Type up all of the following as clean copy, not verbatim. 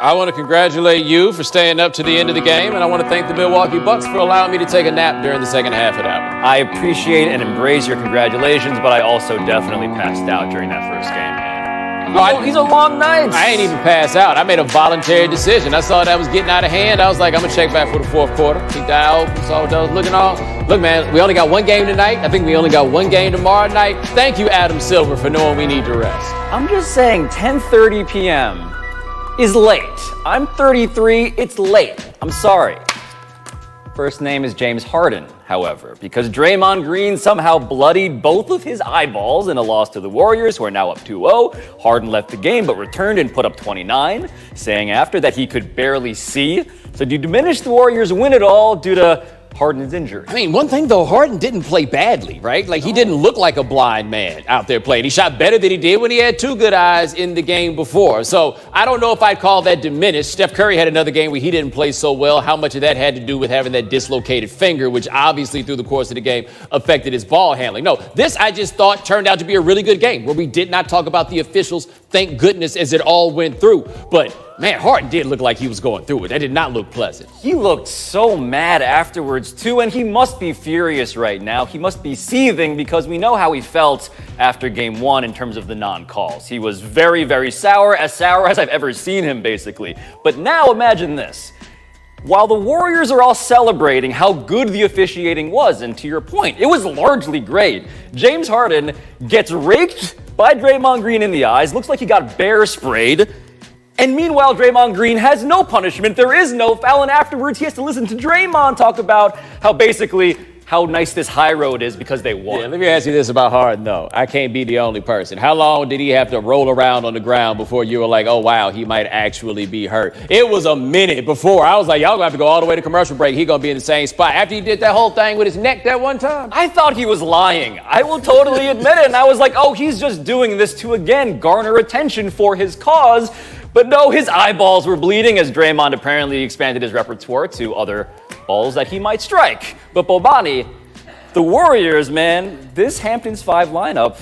I want to congratulate you for staying up to the end of the game, and I want to thank the Milwaukee Bucks for allowing me to take a nap during the second half of that one. I appreciate and embrace your congratulations, but I also definitely passed out during that first game, man. These are long nights. I ain't even pass out. I made a voluntary decision. I saw that was getting out of hand. I was like, I'm going to check back for the fourth quarter. Keep that open. Saw what that was looking on. Look, man, we only got one game tonight. I think we only got one game tomorrow night. Thank you, Adam Silver, for knowing we need to rest. I'm just saying 10:30 p.m. is late. I'm 33. It's late. I'm sorry. First name is James Harden, however, because Draymond Green somehow bloodied both of his eyeballs in a loss to the Warriors, who are now up 2-0. Harden left the game but returned and put up 29, saying after that he could barely see. So do you diminish the Warriors' win at all due to Harden's injury? I mean, one thing though, Harden didn't play badly, right? Like, he didn't look like a blind man out there playing. He shot better than he did when he had two good eyes in the game before. So I don't know if I'd call that diminished. Steph Curry had another game where he didn't play so well. How much of that had to do with having that dislocated finger, which obviously through the course of the game affected his ball handling? No, this I just thought turned out to be a really good game where we did not talk about the officials, thank goodness, as it all went through. But man, Harden did look like he was going through it. That did not look pleasant. He looked so mad afterwards, too, and he must be furious right now. He must be seething because we know how he felt after game one in terms of the non-calls. He was very, very sour as I've ever seen him, basically. But now imagine this. While the Warriors are all celebrating how good the officiating was, and to your point, it was largely great, James Harden gets raked by Draymond Green in the eyes, looks like he got bear sprayed. And meanwhile, Draymond Green has no punishment. There is no foul. And afterwards, he has to listen to Draymond talk about how nice this high road is because they won. Yeah, let me ask you this about Harden, though. I can't be the only person. How long did he have to roll around on the ground before you were like, oh, wow, he might actually be hurt? It was a minute before. I was like, y'all gonna have to go all the way to commercial break. He gonna be in the same spot. After he did that whole thing with his neck that one time. I thought he was lying. I will totally admit it. And I was like, oh, he's just doing this to, again, garner attention for his cause. But no, his eyeballs were bleeding as Draymond apparently expanded his repertoire to other balls that he might strike. But Bobani, the Warriors, man, this Hamptons 5 lineup,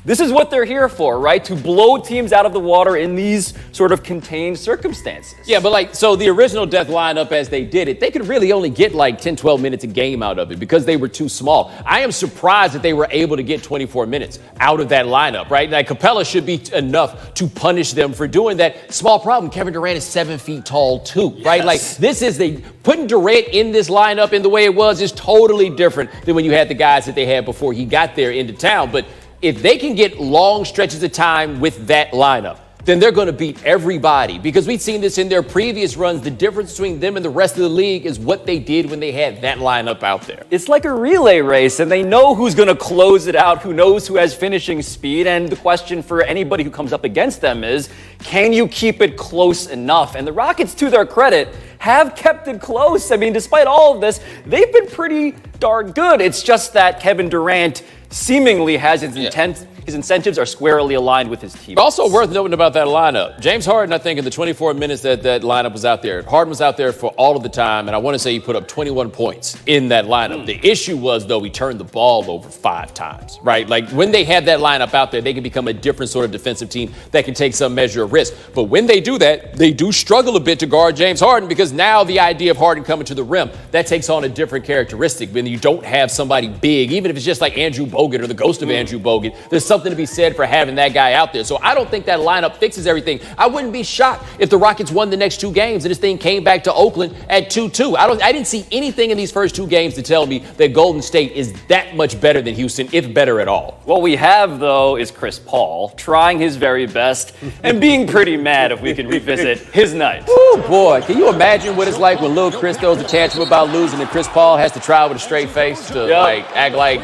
this is what they're here for, right? To blow teams out of the water in these sort of contained circumstances. Yeah, but so the original death lineup as they did it, they could really only get like 10, 12 minutes a game out of it because they were too small. I am surprised that they were able to get 24 minutes out of that lineup, right? Like, Capella should be enough to punish them for doing that. Small problem, Kevin Durant is 7 feet tall too, right? Yes. Like, putting Durant in this lineup in the way it was is totally different than when you had the guys that they had before he got there into town. But if they can get long stretches of time with that lineup, then they're going to beat everybody, because we've seen this in their previous runs. The difference between them and the rest of the league is what they did when they had that lineup out there. It's like a relay race, and they know who's going to close it out, who knows who has finishing speed, and the question for anybody who comes up against them is, can you keep it close enough? And the Rockets, to their credit, have kept it close. I mean, despite all of this, they've been pretty darn good. It's just that Kevin Durant seemingly has his intent. His incentives are squarely aligned with his team. Also worth noting about that lineup, James Harden, I think in the 24 minutes that lineup was out there, Harden was out there for all of the time, and I want to say he put up 21 points in that lineup. The issue was, though, he turned the ball over 5 times, right? Like, when they have that lineup out there, they can become a different sort of defensive team that can take some measure of risk. But when they do that, they do struggle a bit to guard James Harden, because now the idea of Harden coming to the rim, that takes on a different characteristic when you don't have somebody big, even if it's just like Andrew Bogut or the ghost of Andrew Bogut. There's something to be said for having that guy out there. So I don't think that lineup fixes everything. I wouldn't be shocked if the Rockets won the next 2 games and this thing came back to Oakland at 2-2. I didn't see anything in these first 2 games to tell me that Golden State is that much better than Houston, if better at all. What we have, though, is Chris Paul trying his very best and being pretty mad, if we can revisit his night. Oh boy, can you imagine what it's like when little Chris throws a tantrum about losing and Chris Paul has to try with a straight face to act like,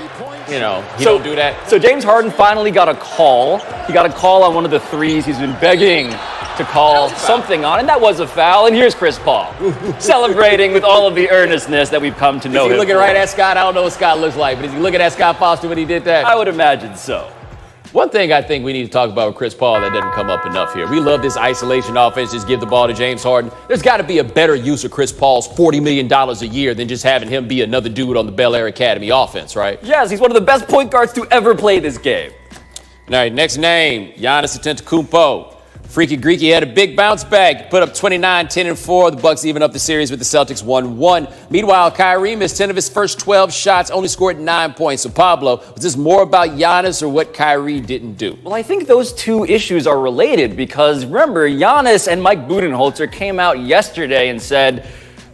he don't do that? So James Harden finally got a call. He got a call on one of the threes he's been begging to call something on, and that was a foul. And here's Chris Paul celebrating with all of the earnestness that we've come to know him. Is he looking right at Scott? I don't know what Scott looks like, but is he looking at Scott Foster when he did that? I would imagine so. One thing I think we need to talk about with Chris Paul that doesn't come up enough here. We love this isolation offense, just give the ball to James Harden. There's got to be a better use of Chris Paul's $40 million a year than just having him be another dude on the Bel Air Academy offense, right? Yes, he's one of the best point guards to ever play this game. All right, next name, Giannis Antetokounmpo. Freaky Greeky had a big bounce back, put up 29, 10, and 4. The Bucks even up the series with the Celtics 1-1. Meanwhile, Kyrie missed 10 of his first 12 shots, only scored 9 points. So Pablo, was this more about Giannis or what Kyrie didn't do? Well, I think those two issues are related because remember, Giannis and Mike Budenholzer came out yesterday and said,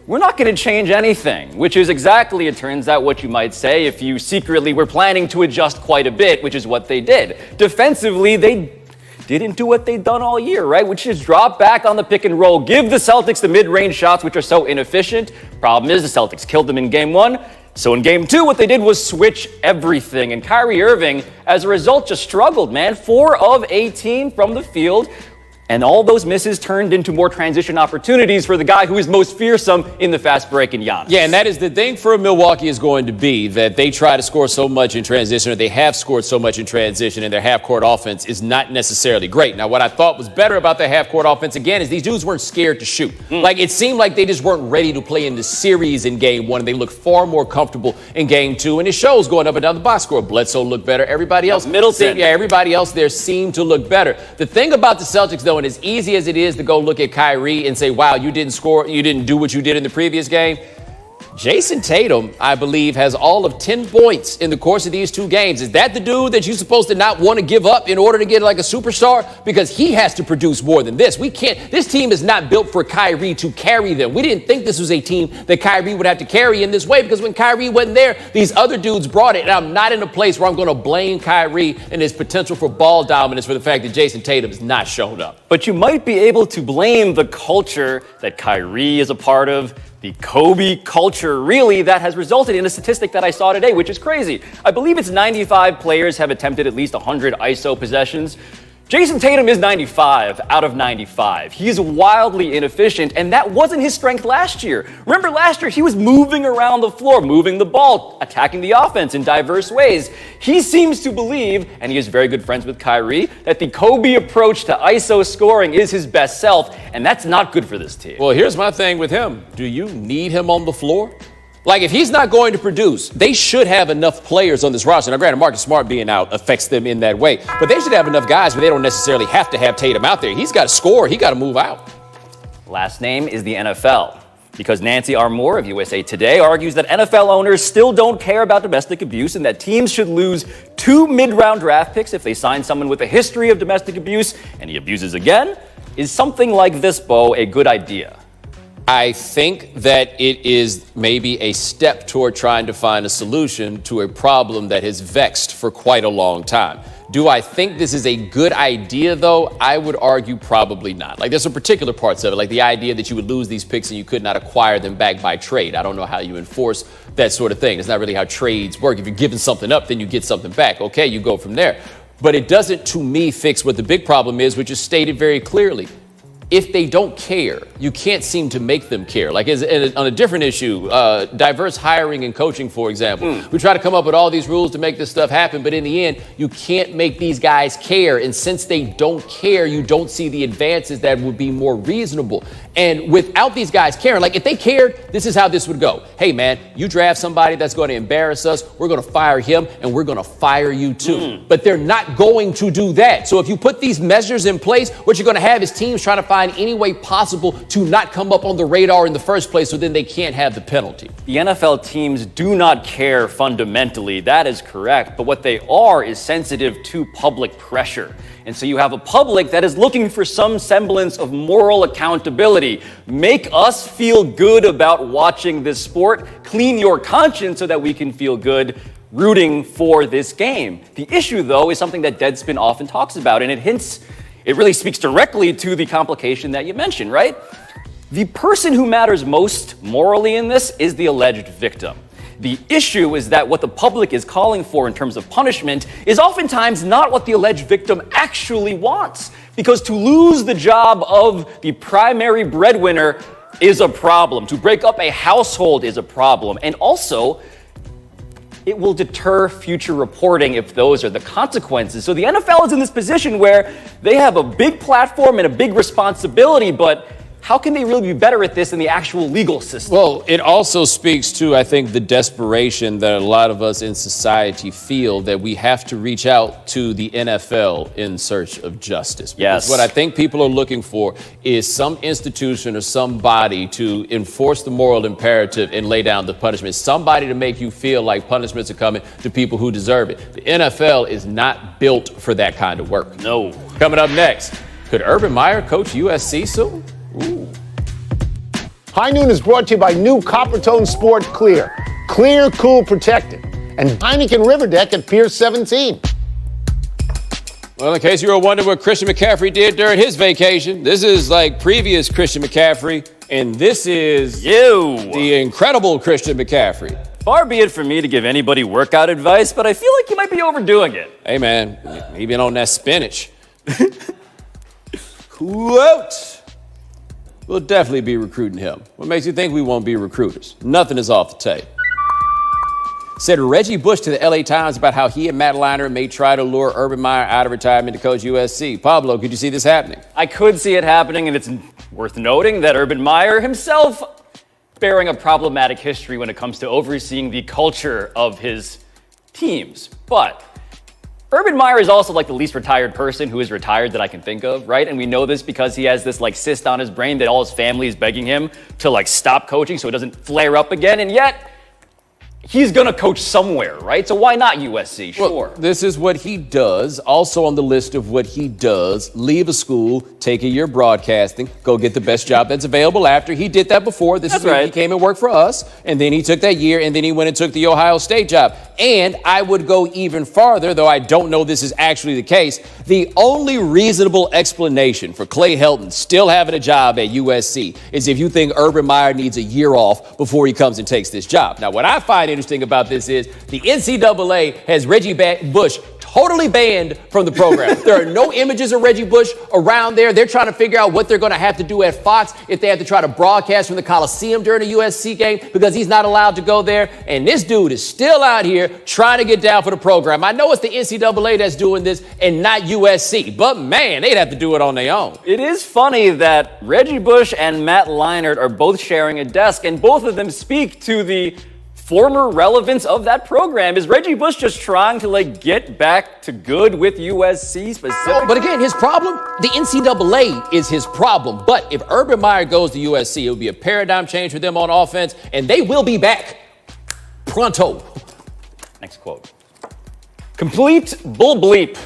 we're not going to change anything, which is exactly, it turns out, what you might say if you secretly were planning to adjust quite a bit, which is what they did. Defensively, they didn't do what they've done all year, right? Which is drop back on the pick and roll, give the Celtics the mid-range shots, which are so inefficient. Problem is, the Celtics killed them in game 1. So in game 2, what they did was switch everything. And Kyrie Irving, as a result, just struggled, man. 4 of 18 from the field. And all those misses turned into more transition opportunities for the guy who is most fearsome in the fast break in Giannis. Yeah, and that is the thing for Milwaukee is going to be that they try to score so much in transition, or they have scored so much in transition, and their half-court offense is not necessarily great. Now, what I thought was better about their half-court offense, again, is these dudes weren't scared to shoot. Like, it seemed like they just weren't ready to play in the series in game 1, and they looked far more comfortable in game 2, and it shows going up and down the box score. Bledsoe looked better. Everybody else, Middleton. Everybody else there seemed to look better. The thing about the Celtics, though, and as easy as it is to go look at Kyrie and say, wow, you didn't score, you didn't do what you did in the previous game. Jason Tatum, I believe, has all of 10 points in the course of these 2 games. Is that the dude that you're supposed to not want to give up in order to get like a superstar? Because he has to produce more than this. This team is not built for Kyrie to carry them. We didn't think this was a team that Kyrie would have to carry in this way because when Kyrie wasn't there, these other dudes brought it. And I'm not in a place where I'm going to blame Kyrie and his potential for ball dominance for the fact that Jason Tatum has not shown up. But you might be able to blame the culture that Kyrie is a part of, the Kobe culture, really, that has resulted in a statistic that I saw today, which is crazy. I believe it's 95 players have attempted at least 100 ISO possessions. Jason Tatum is 95 out of 95. He is wildly inefficient, and that wasn't his strength last year. Remember last year, he was moving around the floor, moving the ball, attacking the offense in diverse ways. He seems to believe, and he is very good friends with Kyrie, that the Kobe approach to ISO scoring is his best self, and that's not good for this team. Well, here's my thing with him. Do you need him on the floor? Like, if he's not going to produce, they should have enough players on this roster. Now, granted, Marcus Smart being out affects them in that way, but they should have enough guys where they don't necessarily have to have Tatum out there. He's got to score. He got to move out. Last name is the NFL. Because Nancy Armour of USA Today argues that NFL owners still don't care about domestic abuse and that teams should lose 2 mid-round draft picks if they sign someone with a history of domestic abuse and he abuses again. Is something like this, Bo, a good idea? I think that it is maybe a step toward trying to find a solution to a problem that has vexed for quite a long time. Do I think this is a good idea, though? I would argue probably not. Like, there's some particular parts of it, like the idea that you would lose these picks and you could not acquire them back by trade. I don't know how you enforce that sort of thing. It's not really how trades work. If you're giving something up, then you get something back. Okay, you go from there. But it doesn't, to me, fix what the big problem is, which is stated very clearly. If they don't care, you can't seem to make them care. Like on a different issue, diverse hiring and coaching, for example. We try to come up with all these rules to make this stuff happen, but in the end, you can't make these guys care. And since they don't care, you don't see the advances that would be more reasonable. And without these guys caring, like if they cared, this is how this would go. Hey, man, you draft somebody that's going to embarrass us. We're going to fire him and we're going to fire you too. But they're not going to do that. So if you put these measures in place, what you're going to have is teams trying to find any way possible to not come up on the radar in the first place, so then they can't have the penalty. The NFL teams do not care fundamentally. That is correct. But what they are is sensitive to public pressure. And so you have a public that is looking for some semblance of moral accountability. Make us feel good about watching this sport. Clean your conscience so that we can feel good rooting for this game. The issue, though, is something that Deadspin often talks about, and it really speaks directly to the complication that you mentioned, right? The person who matters most morally in this is the alleged victim. The issue is that what the public is calling for in terms of punishment is oftentimes not what the alleged victim actually wants. Because to lose the job of the primary breadwinner is a problem. To break up a household is a problem. And also, it will deter future reporting if those are the consequences. So the NFL is in this position where they have a big platform and a big responsibility, but how can they really be better at this than the actual legal system? Well, it also speaks to, I think, the desperation that a lot of us in society feel that we have to reach out to the NFL in search of justice. Yes. Because what I think people are looking for is some institution or somebody to enforce the moral imperative and lay down the punishment. Somebody to make you feel like punishments are coming to people who deserve it. The NFL is not built for that kind of work. No. Coming up next, could Urban Meyer coach USC soon? Ooh. High Noon is brought to you by new Coppertone Sport Clear. Clear, cool, protected. And Heineken River Deck at Pier 17. Well, in case you were wondering what Christian McCaffrey did during his vacation, this is like previous Christian McCaffrey, and this is the incredible Christian McCaffrey. Far be it from me to give anybody workout advice, but I feel like you might be overdoing it. Hey, man, he been on that spinach. Quote. We'll definitely be recruiting him. What makes you think we won't be recruiters? Nothing is off the tape. Said Reggie Bush to the LA Times about how he and Matt Leinart may try to lure Urban Meyer out of retirement to coach USC. Pablo, could you see this happening? I could see it happening, and it's worth noting that Urban Meyer himself bearing a problematic history when it comes to overseeing the culture of his teams. But Urban Meyer is also like the least retired person who is retired that I can think of, right? And we know this because he has this like cyst on his brain that all his family is begging him to like stop coaching so it doesn't flare up again. And yet he's going to coach somewhere, right? So why not USC? Sure. Well, this is what he does. Also on the list of what he does, leave a school, take a year broadcasting, go get the best job that's available after. He did that before. This is when he came and worked for us. And then he took that year, and then he went and took the Ohio State job. And I would go even farther, though I don't know this is actually the case. The only reasonable explanation for Clay Helton still having a job at USC is if you think Urban Meyer needs a year off before he comes and takes this job. Now, what I find interesting about this is the NCAA has Reggie Bush totally banned from the program. There are no images of Reggie Bush around there. They're trying to figure out what they're going to have to do at Fox if they have to try to broadcast from the Coliseum during a USC game because he's not allowed to go there. And this dude is still out here trying to get down for the program. I know it's the NCAA that's doing this and not USC, but man, they'd have to do it on their own. It is funny that Reggie Bush and Matt Leinart are both sharing a desk, and both of them speak to the former relevance of that program. Is Reggie Bush just trying to like get back to good with USC specifically? But again, his problem, the NCAA is his problem. But if Urban Meyer goes to USC, it will be a paradigm change for them on offense, and they will be back pronto. Next quote. Complete bull bleep,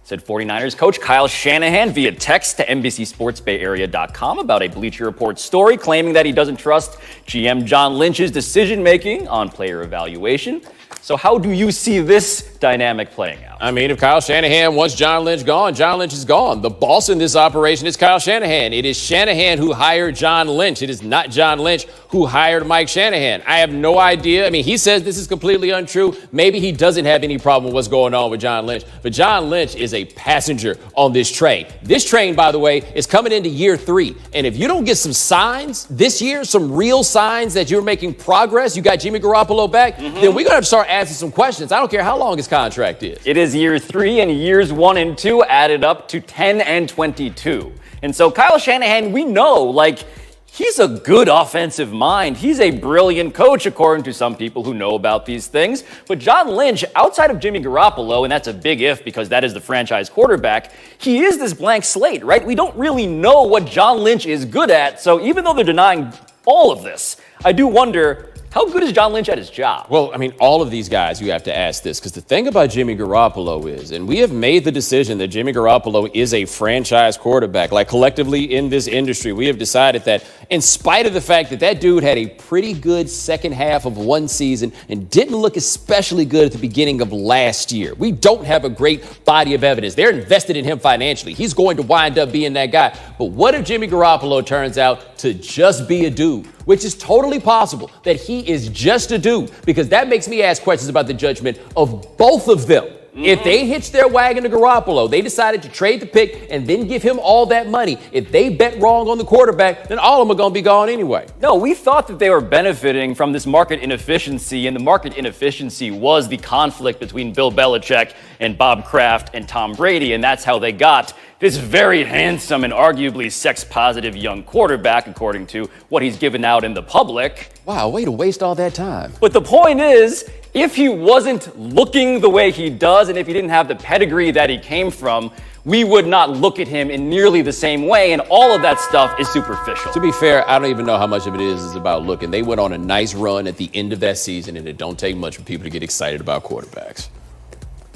said 49ers coach Kyle Shanahan via text to NBCSportsBayArea.com about a Bleacher Report story claiming that he doesn't trust GM John Lynch's decision-making on player evaluation. So how do you see this dynamic playing out? I mean, if Kyle Shanahan wants John Lynch gone, John Lynch is gone. The boss in this operation is Kyle Shanahan. It is Shanahan who hired John Lynch. It is not John Lynch who hired Mike Shanahan. I have no idea. I mean, he says this is completely untrue. Maybe he doesn't have any problem with what's going on with John Lynch. But John Lynch is a passenger on this train. This train, by the way, is coming into year 3. And if you don't get some signs this year, some real signs that you're making progress, you got Jimmy Garoppolo back, then we're going to have to start asking some questions. I don't care how long his contract is. It is year 3, and years 1 and 2 added up to 10 and 22. And so Kyle Shanahan, we know, like, he's a good offensive mind. He's a brilliant coach, according to some people who know about these things. But John Lynch, outside of Jimmy Garoppolo, and that's a big if because that is the franchise quarterback, he is this blank slate, right? We don't really know what John Lynch is good at. So even though they're denying all of this, I do wonder, how good is John Lynch at his job? Well, I mean, all of these guys, you have to ask this, because the thing about Jimmy Garoppolo is, and we have made the decision that Jimmy Garoppolo is a franchise quarterback. Like, collectively in this industry, we have decided that in spite of the fact that that dude had a pretty good second half of one season and didn't look especially good at the beginning of last year, we don't have a great body of evidence. They're invested in him financially. He's going to wind up being that guy. But what if Jimmy Garoppolo turns out to just be a dude? Which is totally possible that he is just a dude, because that makes me ask questions about the judgment of both of them. If they hitched their wagon to Garoppolo, they decided to trade the pick and then give him all that money. If they bet wrong on the quarterback, then all of them are going to be gone anyway. No, we thought that they were benefiting from this market inefficiency, and the market inefficiency was the conflict between Bill Belichick and Bob Kraft and Tom Brady, and that's how they got this very handsome and arguably sex-positive young quarterback, according to what he's given out in the public. Wow, way to waste all that time. But the point is, if he wasn't looking the way he does, and if he didn't have the pedigree that he came from, we would not look at him in nearly the same way, and all of that stuff is superficial. To be fair, I don't even know how much of it is about looking. They went on a nice run at the end of that season, and it don't take much for people to get excited about quarterbacks.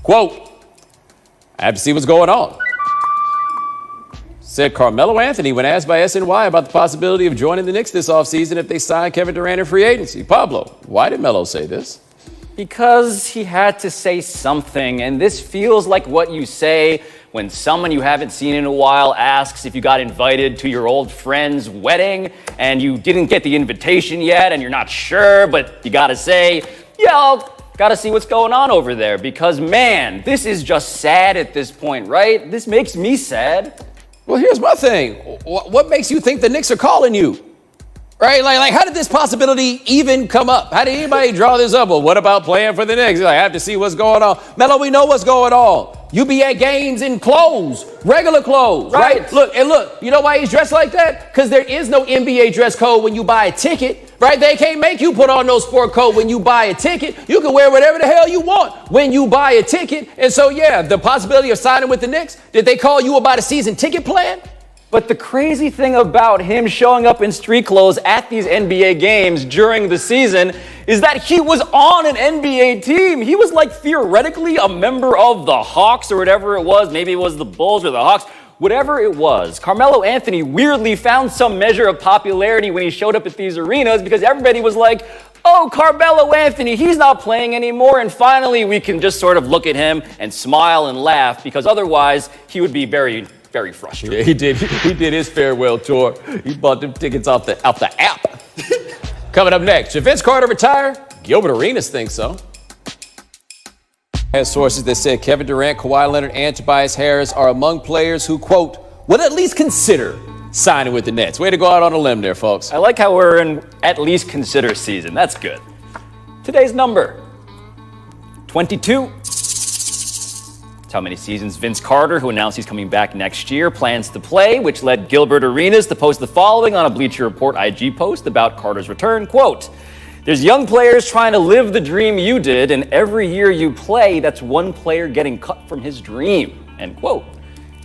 Quote, I have to see what's going on. Said Carmelo Anthony when asked by SNY about the possibility of joining the Knicks this offseason if they sign Kevin Durant in free agency. Pablo, why did Melo say this? Because he had to say something, and this feels like what you say when someone you haven't seen in a while asks if you got invited to your old friend's wedding and you didn't get the invitation yet and you're not sure, but you gotta say, yeah, I'll gotta see what's going on over there, because man, this is just sad at this point, right? This makes me sad. Well, here's my thing. What makes you think the Knicks are calling you? Right? Like, how did this possibility even come up? How did anybody draw this up? Well, what about playing for the Knicks? I have to see what's going on. Melo, we know what's going on. You be at games in clothes, regular clothes, right? Look, you know why he's dressed like that? Because there is no NBA dress code when you buy a ticket, right? They can't make you put on no sport coat when you buy a ticket. You can wear whatever the hell you want when you buy a ticket. And so, yeah, the possibility of signing with the Knicks, did they call you about a season ticket plan? But the crazy thing about him showing up in street clothes at these NBA games during the season is that he was on an NBA team. He was like theoretically a member of the Hawks or whatever it was. Maybe it was the Bulls or the Hawks. Whatever it was, Carmelo Anthony weirdly found some measure of popularity when he showed up at these arenas because everybody was like, oh, Carmelo Anthony, he's not playing anymore. And finally, we can just sort of look at him and smile and laugh, because otherwise he would be very frustrated. Yeah, he did his farewell tour. He bought them tickets off the app. Coming up next, should Vince Carter retire? Gilbert Arenas thinks so. Has sources that said Kevin Durant, Kawhi Leonard, and Tobias Harris are among players who, quote, would at least consider signing with the Nets. Way to go out on a limb there, folks. I like how we're in at least consider season. That's good. Today's number, 22. How many seasons Vince Carter, who announced he's coming back next year, plans to play, which led Gilbert Arenas to post the following on a Bleacher Report IG post about Carter's return. Quote, there's young players trying to live the dream you did, and every year you play, that's one player getting cut from his dream. End quote.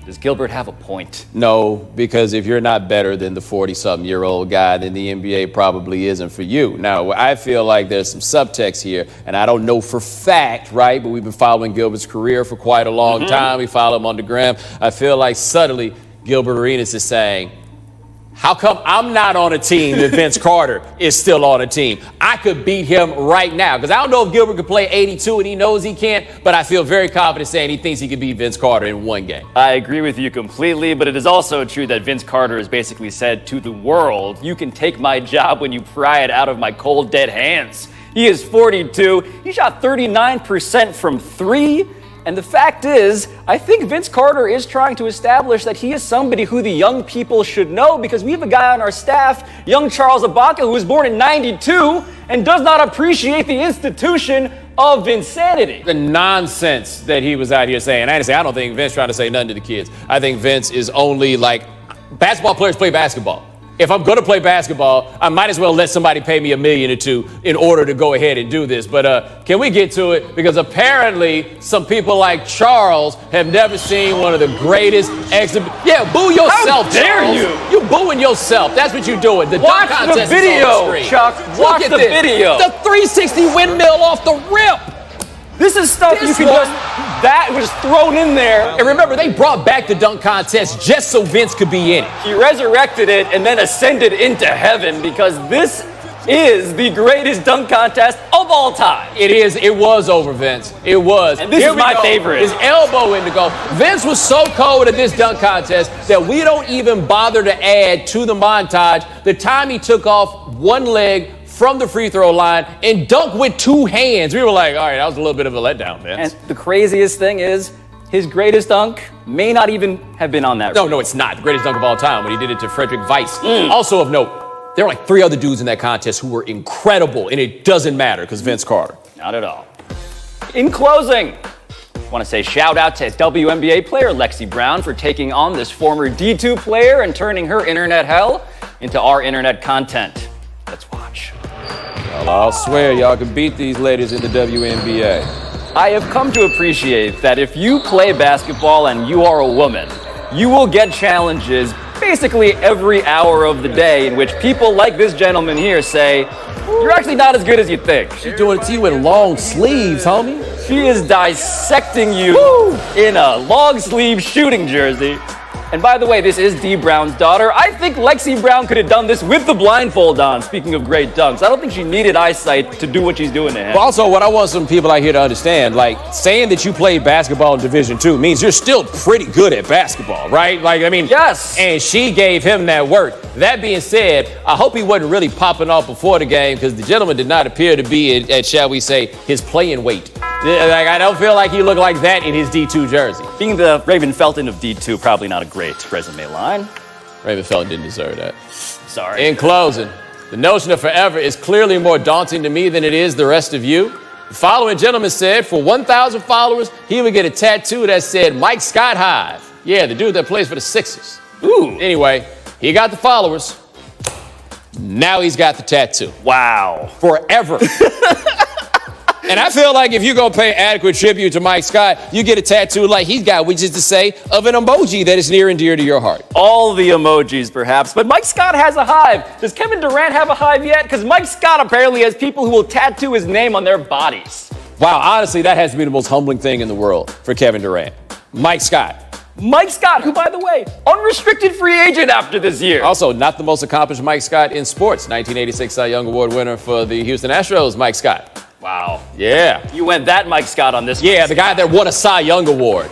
Does Gilbert have a point? No, because if you're not better than the 40-something-year-old guy, then the NBA probably isn't for you. Now, I feel like there's some subtext here, and I don't know for fact, right? But we've been following Gilbert's career for quite a long time. We follow him on the gram. I feel like subtly Gilbert Arenas is saying, how come I'm not on a team that Vince Carter is still on a team? I could beat him right now. Because I don't know if Gilbert could play 82 and he knows he can't, but I feel very confident saying he thinks he could beat Vince Carter in one game. I agree with you completely, but it is also true that Vince Carter has basically said to the world, you can take my job when you pry it out of my cold, dead hands. He is 42. He shot 39% from three. And the fact is, I think Vince Carter is trying to establish that he is somebody who the young people should know, because we have a guy on our staff, young Charles Ibaka, who was born in 92 and does not appreciate the institution of insanity. The nonsense that he was out here saying. I don't think Vince trying to say nothing to the kids. I think Vince is only like, basketball players play basketball. If I'm going to play basketball, I might as well let somebody pay me $1 million or $2 million in order to go ahead and do this. But can we get to it? Because apparently some people like Charles have never seen one of the greatest Yeah, boo yourself, How dare Charles. You booing yourself. That's what you're doing. The Watch dunk the contest video, is on the screen. Chuck. Look Watch at the this. video. The 360 windmill off the rip. This is stuff This you can one- that was thrown in there. And remember, they brought back the dunk contest just so Vince could be in it. He resurrected it and then ascended into heaven, because this is the greatest dunk contest of all time. It was over, Vince. It was. And this Here is we my go. favorite. His elbow in the goal. Vince was so cold at this dunk contest that we don't even bother to add to the montage the time he took off one leg from the free throw line and dunk with 2 hands. We were like, all right, that was a little bit of a letdown, man. And the craziest thing is, his greatest dunk may not even have been on that. No, it's not. The greatest dunk of all time when he did it to Frederick Weiss. Also of note, there were like 3 other dudes in that contest who were incredible, and it doesn't matter because Vince Carter. Not at all. In closing, I want to say shout out to WNBA player Lexi Brown for taking on this former D2 player and turning her internet hell into our internet content. Let's watch. Well, I'll swear y'all can beat these ladies in the WNBA. I have come to appreciate that if you play basketball and you are a woman, you will get challenges basically every hour of the day in which people like this gentleman here say, you're actually not as good as you think. She's doing it to you in long sleeves, homie. She is dissecting you in a long sleeve shooting jersey. And by the way, this is Dee Brown's daughter. I think Lexi Brown could have done this with the blindfold on, speaking of great dunks. I don't think she needed eyesight to do what she's doing to him. But also, what I want some people out here to understand, like, saying that you played basketball in Division II means you're still pretty good at basketball, right? Like, I mean, yes. And she gave him that work. That being said, I hope he wasn't really popping off before the game because the gentleman did not appear to be at, shall we say, his playing weight. Like, I don't feel like he looked like that in his D2 jersey. Being the Raven Felton of D2, probably not a great resume line. Raven Felton didn't deserve that. Sorry. In closing, the notion of forever is clearly more daunting to me than it is the rest of you. The following gentleman said for 1,000 followers, he would get a tattoo that said Mike Scott Hive. Yeah, the dude that plays for the Sixers. Ooh. Anyway, he got the followers. Now he's got the tattoo. Wow. Forever. And I feel like if you're going to pay adequate tribute to Mike Scott, you get a tattoo like he's got, which is to say, of an emoji that is near and dear to your heart. All the emojis, perhaps. But Mike Scott has a hive. Does Kevin Durant have a hive yet? Because Mike Scott apparently has people who will tattoo his name on their bodies. Wow, honestly, that has to be the most humbling thing in the world for Kevin Durant. Mike Scott. Mike Scott, who, by the way, unrestricted free agent after this year. Also, not the most accomplished Mike Scott in sports. 1986 Cy Young Award winner for the Houston Astros, Mike Scott. Wow. Yeah. You went that Mike Scott on this one. Yeah, the guy that won a Cy Young Award.